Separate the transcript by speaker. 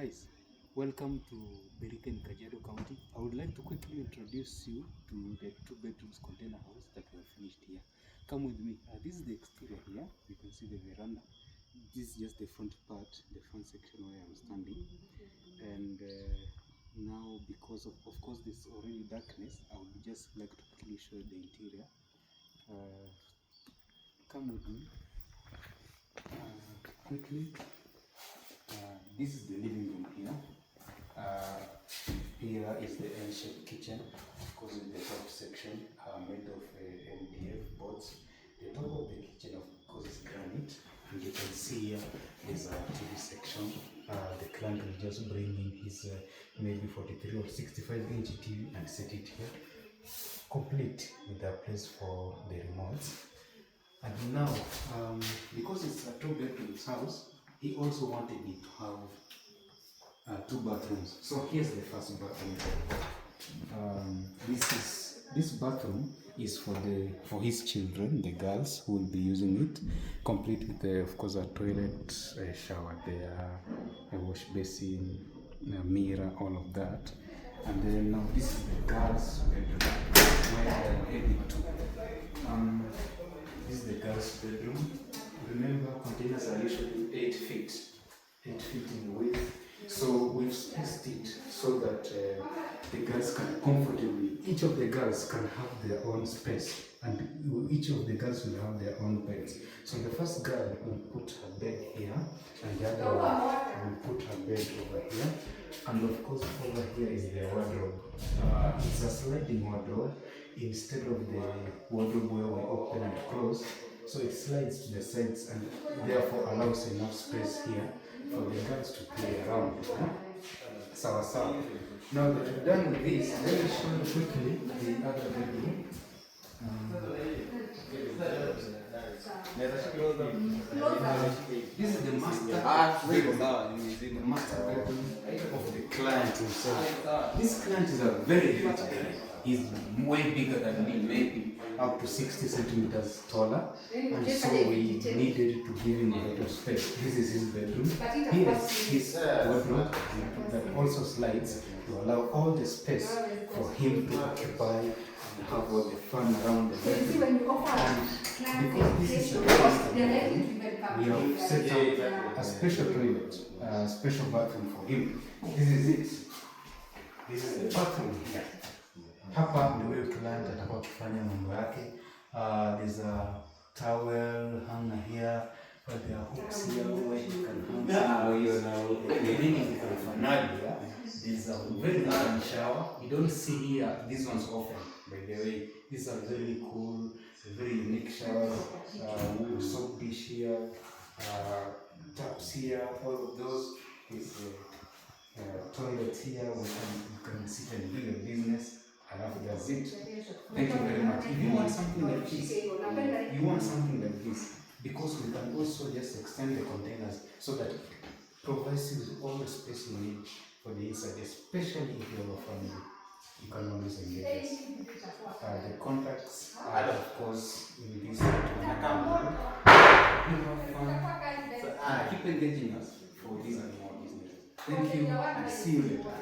Speaker 1: Guys, welcome to Beriken, Kajiado County. I would like to quickly introduce you to the 2 bedrooms container house that we have finished here. Come with me. This is the exterior here. You can see the veranda. This is just the front part, the front section where I'm standing. And now, because of course, there's already darkness, I would just like to quickly show you the interior. Come with me. Quickly. This is the living room here. Here is the L-shaped kitchen, of course, in the top section made of MDF boards. The top of the kitchen, of course, is granite, and you can see here there's a TV section. The client will just bring in his maybe 43 or 65-inch TV and set it here, complete with a place for the remotes. And now, because it's a 2-bedroom house, he also wanted me to have 2 bathrooms. So here's the first bathroom. This bathroom is for his children, the girls, who will be using it, complete with of course a toilet, a shower there, a wash basin, a mirror, all of that. And then now this is the girls' bedroom where I am heading to. This is the girls' bedroom. Remember, containers are usually 8 feet in width. So we've spaced it so that the girls can comfortably, each of the girls can have their own space, and each of the girls will have their own beds. So the first girl will put her bed here, and the other one will put her bed over here. And of course, over here is the wardrobe. It's a sliding wardrobe instead of the wardrobe where we open and close. So it slides to the sides and therefore allows enough space here for the girls to play around. Sawa. Now that we've done with this, let me show you quickly the other bedroom. This is the master bedroom of the client himself. This client is a very rich guy. He's way bigger than me, maybe up to 60 centimeters taller, and so we needed to give him a lot of space. This is his bedroom. Here is his wardrobe that also slides to allow all the space for him to occupy and have all the fun around the bedroom. And because this is a master bedroom, we have set up a special toilet, a special bathroom for him. This is it. This is the bathroom here. Hapa ndio huyo client atakuwa kufanya mambo yake. There's a towel hanger here, but there are hooks here where you can hang some. There's a very nice shower. You don't see here these ones often, by the way. These are very cool, very unique showers. Soap dish here, taps here, all of those. Is toilet here. You can sit and do your business. And that's it. Thank you very much. If you want something like this, because we can also just extend the containers so that it provides you with all the space you need for the inside, especially if you have a family. You can always engage us. The contacts are, of course, in this. Keep engaging us for this and more business. Thank you, and see you later.